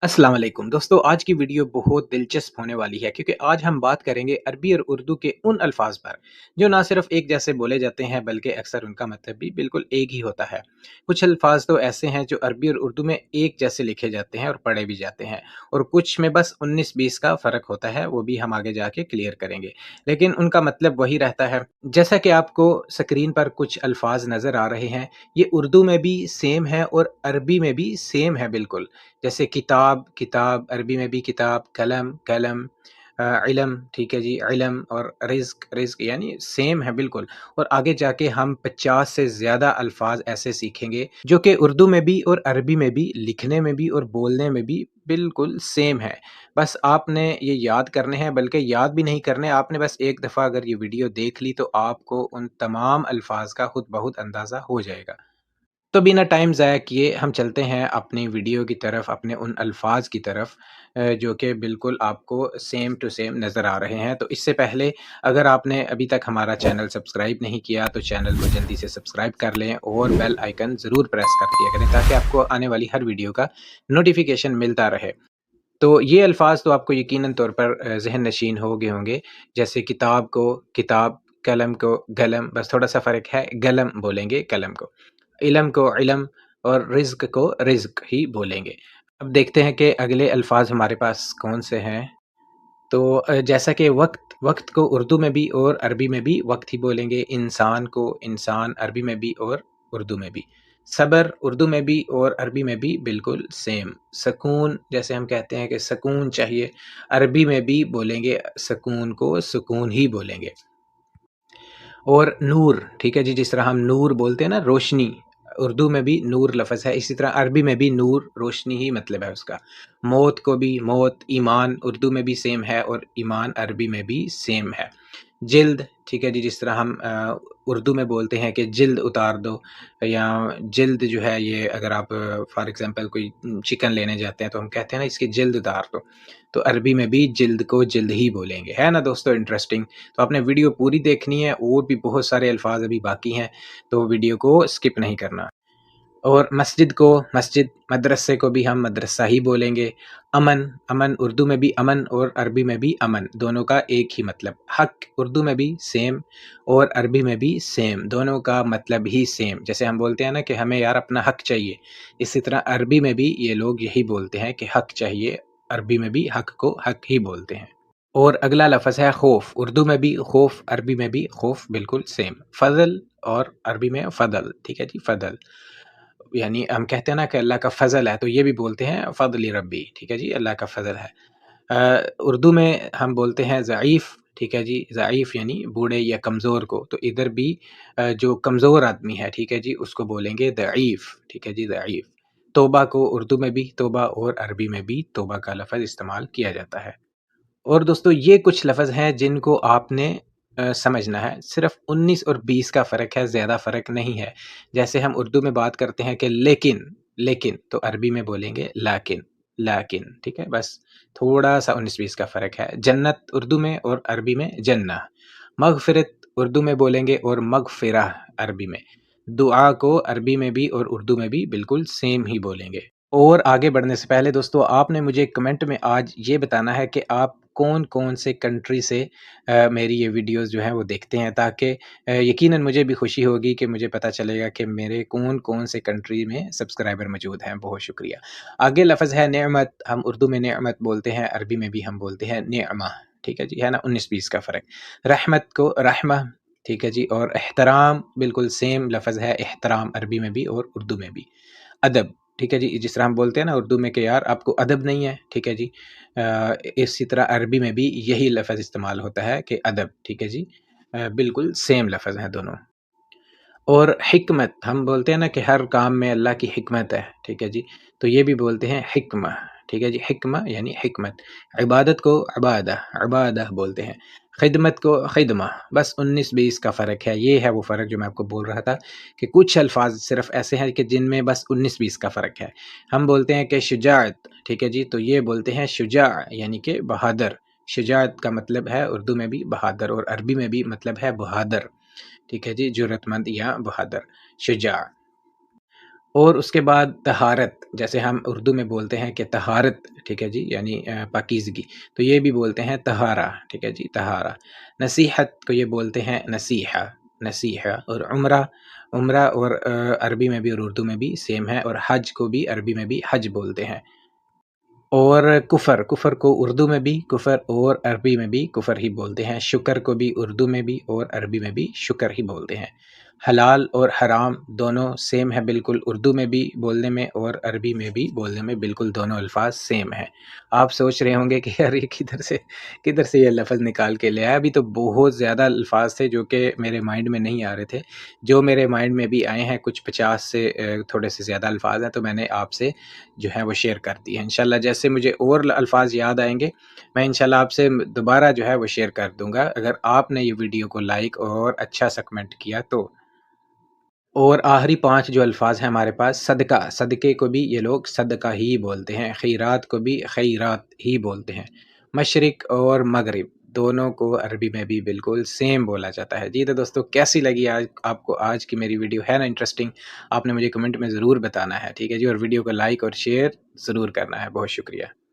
अस्सलाम वालेकुम दोस्तों, आज की वीडियो बहुत दिलचस्प होने वाली है क्योंकि आज हम बात करेंगे अरबी और उर्दू के उन अल्फाज पर जो ना सिर्फ एक जैसे बोले जाते हैं बल्कि अक्सर उनका मतलब भी बिल्कुल एक ही होता है। कुछ अल्फाज तो ऐसे हैं जो अरबी और उर्दू में एक जैसे लिखे जाते हैं और पढ़े भी जाते हैं, और कुछ में बस 19-20 का फ़र्क होता है, वो भी हम आगे जाके क्लियर करेंगे। लेकिन उनका मतलब वही रहता है। जैसा कि आपको स्क्रीन पर कुछ अल्फाज नज़र आ रहे हैं, ये उर्दू में भी सेम है और अरबी में भी सेम है बिल्कुल। जैसे किताब, किताब, अरबी में भी किताब, कलम, कलम, इल्म, ठीक है जी, इल्म, और रिज़्क, रिज़्क यानी सेम है बिल्कुल। और आगे जाके हम 50 से ज़्यादा अल्फ़ाज़ ऐसे सीखेंगे जो कि उर्दू में भी और अरबी में भी, लिखने में भी और बोलने में भी बिल्कुल सेम है। बस आपने ये याद करने हैं, बल्कि याद भी नहीं करने, आपने बस एक दफ़ा अगर ये वीडियो देख ली तो आपको उन तमाम अल्फ़ाज़ का खुद ब खुद अंदाज़ा हो जाएगा। तो बिना टाइम ज़ाया किए हम चलते हैं अपनी वीडियो की तरफ, अपने उन अल्फ़ाज़ की तरफ जो कि बिल्कुल आपको सेम टू सेम नज़र आ रहे हैं। तो इससे पहले अगर आपने अभी तक हमारा चैनल सब्सक्राइब नहीं किया तो चैनल को जल्दी से सब्सक्राइब कर लें और बेल आइकन ज़रूर प्रेस कर दिया करें ताकि आपको आने वाली हर वीडियो का नोटिफ़िकेशन मिलता रहे। तो ये अल्फ़ाज़ तो आपको यकीनन तौर पर ज़हन नशीन हो गए होंगे। जैसे किताब को किताब, कलम को गलम, बस थोड़ा-सा फ़र्क है, गलम बोलेंगे कलम को। इलम को इलम और रिज़्क को रिज़्क ही बोलेंगे। अब देखते हैं कि अगले अल्फ़ाज़ हमारे पास कौन से हैं। तो जैसा कि वक़्त, वक़्त को उर्दू में भी और अरबी में भी वक़्त ही बोलेंगे। इंसान को इंसान, अरबी में भी और उर्दू में भी। सब्र उर्दू में भी और अरबी में भी बिल्कुल सेम। सकून, जैसे हम कहते हैं कि सकून चाहिए, अरबी में भी बोलेंगे सकून को सुकून ही बोलेंगे। और नूर, ठीक है जी, जिस तरह हम नूर बोलते हैं ना, रोशनी, उर्दू में भी नूर लफ़्ज़ है, इसी तरह अरबी में भी नूर रोशनी ही मतलब है उसका। मौत को भी मौत, ईमान उर्दू में भी सेम है और ईमान अरबी में भी सेम है। जिल्द, ठीक है जी, जिस तरह हम उर्दू में बोलते हैं कि जिल्द उतार दो, या जिल्द जो है ये, अगर आप फॉर एग्ज़ाम्पल कोई चिकन लेने जाते हैं तो हम कहते हैं ना इसकी जिल्द उतार दो। तो अरबी में भी जिल्द को जिल्द ही बोलेंगे। है ना दोस्तों इंटरेस्टिंग? तो आपने वीडियो पूरी देखनी है, और भी बहुत सारे अल्फाज अभी बाकी हैं, तो वीडियो को स्किप नहीं करना। और मस्जिद को मस्जिद, मदरसे को भी हम मदरसा ही बोलेंगे। अमन, अमन उर्दू में भी अमन और अरबी में भी अमन, दोनों का एक ही मतलब। हक उर्दू में भी सेम और अरबी में भी सेम, दोनों का मतलब ही सेम। जैसे हम बोलते हैं ना कि हमें यार अपना हक चाहिए, इसी तरह अरबी में भी ये लोग यही बोलते हैं कि हक चाहिए, अरबी में भी हक को हक ही बोलते हैं। और अगला लफ़्ज़ है खौफ, उर्दू में भी खौफ, अरबी में भी खौफ, बिल्कुल सेम। फ़ज़ल और अरबी में फ़दल, ठीक है जी, फ़दल। यानी हम कहते हैं ना कि अल्लाह का फ़ज़ल है, तो ये भी बोलते हैं फ़ज़ल रब्बी, ठीक है जी, अल्लाह का फ़ज़ल है। उर्दू में हम बोलते हैं ज़ईफ़, ठीक है जी, ज़ईफ़ यानी बूढ़े या कमज़ोर को, तो इधर भी जो कमज़ोर आदमी है, ठीक है जी, उसको बोलेंगे दईफ़, ठीक है जी, दईफ़। तौबा को उर्दू में भी तौबा और अरबी में भी तौबा का लफ़्ज़ इस्तेमाल किया जाता है। और दोस्तों ये कुछ लफ़्ज़ हैं जिनको आपने समझना है। सिर्फ़ 19 और 20 का फ़र्क है, ज़्यादा फ़र्क नहीं है। जैसे हम उर्दू में बात करते हैं कि लेकिन, लेकिन, तो अरबी में बोलेंगे लाकिन, लाकिन, ठीक है? बस थोड़ा-सा 19-20 का फ़र्क है। जन्नत उर्दू में और अरबी में जन्नह। मग़फ़िरत उर्दू में बोलेंगे और मग़फ़िरह अरबी में। दुआ को अरबी में भी और उर्दू में भी बिल्कुल सेम ही बोलेंगे। और आगे बढ़ने से पहले दोस्तों आपने मुझे कमेंट में आज ये बताना है कि आप कौन-कौन से कंट्री से मेरी ये वीडियोज़ जो हैं वो देखते हैं, ताकि यकीनन मुझे भी खुशी होगी कि मुझे पता चलेगा कि मेरे कौन-कौन से कंट्री में सब्सक्राइबर मौजूद हैं। बहुत शुक्रिया। आगे लफ़्ज़ है नेमत, हम उर्दू में नेमत बोलते हैं, अरबी में भी हम बोलते हैं नेअमा, ठीक है जी, है ना 19-20 का फ़र्क। रहमत को रहमा, ठीक है जी, और एहतराम बिल्कुल सेम लफ़्ज़ है, एहतराम अरबी में भी और उर्दू में भी। अदब, ठीक है जी, जिस तरह हम बोलते हैं ना उर्दू में कि यार आपको अदब नहीं है, ठीक है जी। इसी तरह अरबी में भी यही लफ़्ज़ इस्तेमाल होता है कि अदब, ठीक है जी। बिल्कुल सेम लफ़्ज़ हैं दोनों। और हिकमत, हम बोलते हैं ना कि हर काम में अल्लाह की हिकमत है, ठीक है जी। तो ये भी बोलते हैं हिक्मा, ठीक है जी, हिक्मा यानी हिकमत। इबादत को इबादा, इबादा बोलते हैं। खिदमत को खिदमा, बस 19-20 का फ़र्क है। ये है वो फ़र्क जो मैं आपको बोल रहा था कि कुछ अल्फ़ाज़ सिर्फ़ ऐसे हैं कि जिनमें बस 19-20 का फ़र्क है। हम बोलते हैं कि शुजाअत, ठीक है जी, तो ये बोलते हैं शुजा यानी कि बहादुर। शुजाअत का मतलब है उर्दू में भी बहादुर और अरबी में भी मतलब है बहादुर, ठीक है जी, जुर्रतमंद या बहादुर, शुजा। اور اس کے بعد طہارت، جیسے ہم اردو میں بولتے ہیں کہ طہارت، ٹھیک ہے جی، یعنی پاکیزگی، تو یہ بھی بولتے ہیں طہارہ، ٹھیک ہے جی، طہارہ۔ نصیحت کو یہ بولتے ہیں نصیحہ، نصیحہ۔ اور عمرہ، عمرہ اور عربی میں بھی اور اردو میں بھی سیم ہے، اور حج کو بھی عربی میں بھی حج بولتے ہیں۔ اور کفر، کفر کو اردو میں بھی کفر اور عربی میں بھی کفر ہی بولتے ہیں۔ شکر کو بھی اردو میں بھی اور عربی میں بھی شکر ہی بولتے ہیں۔ حلال اور حرام دونوں سیم ہے بالکل، اردو میں بھی بولنے میں اور عربی میں بھی بولنے میں بالکل دونوں الفاظ سیم ہیں۔ آپ سوچ رہے ہوں گے کہ یار یہ کدھر سے یہ لفظ نکال کے لے آیا، ابھی تو بہت زیادہ الفاظ تھے جو کہ میرے مائنڈ میں نہیں آ رہے تھے، جو میرے مائنڈ میں بھی آئے ہیں کچھ 50 سے تھوڑے سے زیادہ الفاظ ہیں، تو میں نے آپ سے جو ہے وہ شیئر کر دی ہے۔ انشاءاللہ جیسے مجھے اور الفاظ یاد آئیں گے میں انشاءاللہ آپ سے دوبارہ جو ہے وہ شیئر کر دوں گا، اگر آپ نے یہ ویڈیو کو لائک اور اچھا سا کمنٹ کیا تو۔ اور آخری 5 جو الفاظ ہیں ہمارے پاس، صدقہ، صدقے کو بھی یہ لوگ صدقہ ہی بولتے ہیں، خیرات کو بھی خیرات ہی بولتے ہیں۔ مشرق اور مغرب دونوں کو عربی میں بھی بالکل سیم بولا جاتا ہے۔ جی تو دوستو، کیسی لگی آج آپ کو آج کی میری ویڈیو؟ ہے نا انٹرسٹنگ؟ آپ نے مجھے کمنٹ میں ضرور بتانا ہے، ٹھیک ہے جی، اور ویڈیو کو لائک اور شیئر ضرور کرنا ہے۔ بہت شکریہ۔